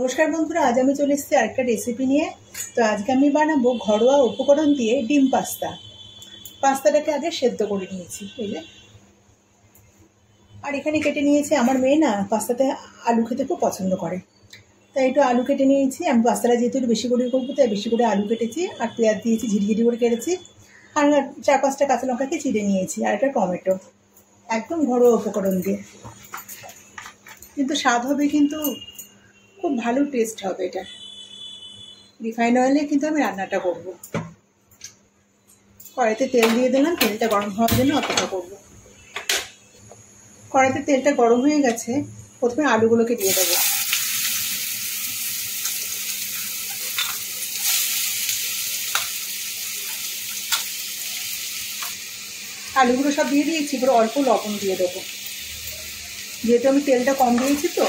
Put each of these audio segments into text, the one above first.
नमस्कार बंधुरा आज আমি চলে এসেছি আরেকটা রেসিপি নিয়ে। তো আজকে আমি বানাবো ঘরোয়া উপকরণ দিয়ে ডিম পাস্তা। পাস্তাটাকে আগে সেদ্ধ করে নিয়েছি এই যে, আর এখানে কেটে নিয়েছি। আমার মেয়ে না পাস্তাতে আলু খেতে খুব পছন্দ করে, তাই একটু আলু কেটে নিয়েছি। আমি পাস্তাটা যেহেতু একটু বেশি করে করবো তাই বেশি করে আলু কেটেছি, আর পেঁয়াজ দিয়েছি, ঝিরিঝিরি করে কেটেছি, আর 4-5টা কাঁচা লঙ্কাকে চিড়ে নিয়েছি, আর একটা টমেটো। একদম ঘরোয়া উপকরণ দিয়ে, কিন্তু স্বাদ হবে, কিন্তু খুব ভালো টেস্ট হবে এটা। রিফাইন অয়েলে কিন্তু আমি রান্নাটা করব। কড়াইতে তেল দিয়ে দিলাম, তেলটা গরম হওয়ার জন্য অপেক্ষা করব। কড়াইতে তেলটা গরম হয়ে গেছে, প্রথমে আলুগুলোকে দিয়ে দেবো। আলুগুলো সব দিয়ে দিয়েছি, এবার অল্প লবণ দিয়ে দেবো। যেহেতু আমি তেলটা কম দিয়েছি, তো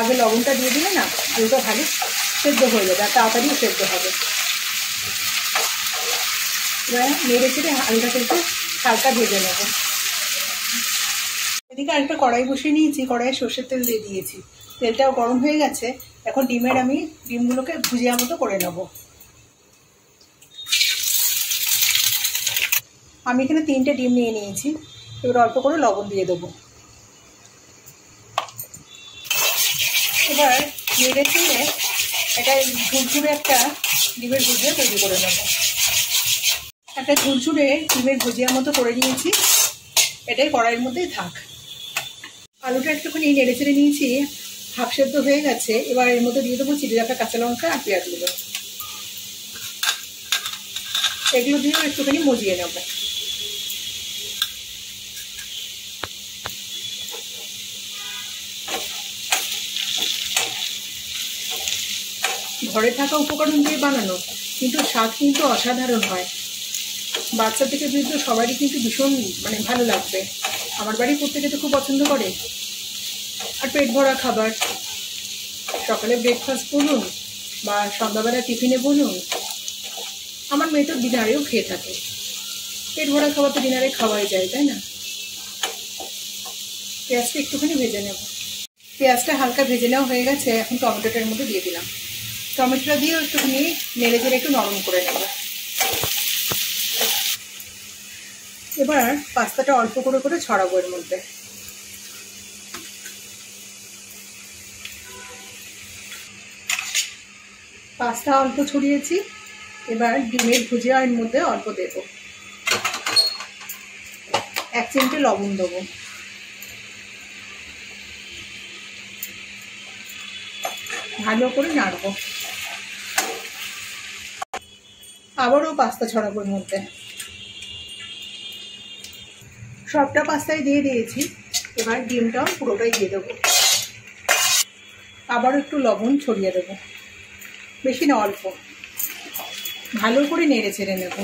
আগে লবণটা দিয়ে দিলে না আলুটা ভালো সেদ্ধ হয়ে যাবে, আর তাড়াতাড়িও সেদ্ধ হবে। এবার নেড়ে চেড়ে আলুটাকে একটু হালকা ভেজে নেব। এদিকে আরেকটা কড়াই বসিয়ে নিয়েছি, কড়াইয়ে সর্ষের তেল দিয়ে দিয়েছি। তেলটাও গরম হয়ে গেছে। এখন আমি ডিমগুলোকে ভুজিয়া মতো করে নেব। আমি এখানে 3টে ডিম নিয়ে নিয়েছি। এবার অল্প করে লবণ দিয়ে দেবো। এবার নেড়ে চেড়ে এটা ঝুরঝুরে একটা ডিমের ভুজিয়া তৈরি করে নেব। একটা ঝুরঝুরে ডিমের ভুজিয়ার মতো করে নিয়েছি, এটাই কড়াইয়ের মধ্যেই থাক। আলুটা একটুখানি নেড়ে চেড়ে নিয়েছি, হাফ সেদ্ধ হয়ে গেছে। এবার এর মধ্যে দিয়ে দেবো চিড়ে রাখা কাঁচা লঙ্কা আর পেঁয়াজগুলো। এগুলো দিয়েও একটুখানি মজিয়ে নেব। ঘরে থাকা উপকরণ দিয়ে বানানো, কিন্তু স্বাদ কিন্তু অসাধারণ হয়। বাচ্চা থেকে বৃদ্ধ সবারই কিন্তু ভীষণ ভালো লাগবে। আমার বাড়ি প্রত্যেকে তো খুব পছন্দ করে। আর পেট ভরা খাবার, সকালে ব্রেকফাস্ট বলুন বা সন্ধ্যাবেলা টিফিনে বলুন, আমার মেয়ে তো ডিনারেও খেয়ে থাকে। পেট ভরা খাবার তো ডিনারে খাওয়াই যায়, তাই না? পেঁয়াজটা একটুখানি ভেজে নেব। পেঁয়াজটা হালকা ভেজে নেওয়া হয়ে গেছে। এখন টমেটোটার মধ্যে দিয়ে দিলাম। টমেটোটা দিয়েও একটুখানি নেড়ে চেড়ে একটু নরম করে নেব। এবার পাস্তাটা অল্প করে করে ছড়াবো এর মধ্যে। পাস্তা অল্প ছড়িয়েছি, এবার ডিমের ভুজিয়া এর মধ্যে অল্প দেব। 1 চিমটে লবণ দেবো। ভালো করে নাড়বো। আবারও পাস্তা ছড়াবো এর মধ্যে। সবটা পাস্তায় দিয়ে দিয়েছি। এবার ডিমটাও পুরোটাই দিয়ে দেবো। আবারও একটু লবণ ছড়িয়ে দেবো, বেশি না অল্প। ভালো করে নেড়ে চেড়ে নেব।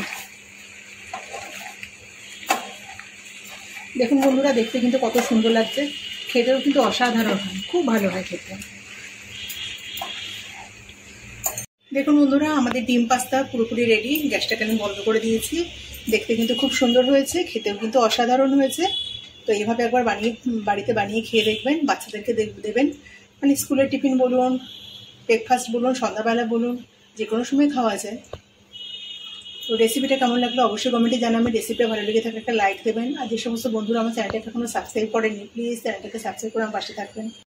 দেখুন বন্ধুরা, দেখতে কিন্তু কত সুন্দর লাগছে, খেতেও কিন্তু অসাধারণ হয়, খুব ভালো হয় খেতে। দেখুন বন্ধুরা, আমাদের ডিম পাস্তা পুরোপুরি রেডি। গ্যাসটাকে আমি বন্ধ করে দিয়েছি। দেখতে কিন্তু খুব সুন্দর হয়েছে, খেতেও কিন্তু অসাধারণ হয়েছে। তো এইভাবে একবার বাড়িতে বানিয়ে খেয়ে দেখবেন, বাচ্চাদেরকে দেবেন। স্কুলের টিফিন বলুন, ব্রেকফাস্ট বলুন, সন্ধ্যাবেলা বলুন, যে কোনো সময় খাওয়া যায়। তো রেসিপিটা কেমন লাগলো অবশ্যই কমেন্টে জানাবেন। রেসিপিটা ভালো লেগে থাকলে একটা লাইক দেবেন। আর যে সমস্ত বন্ধুরা আমার চ্যানেলটাকে এখনো সাবস্ক্রাইব করেননি, প্লিজ চ্যানেলটাকে সাবস্ক্রাইব করে আমার পাশে থাকবেন।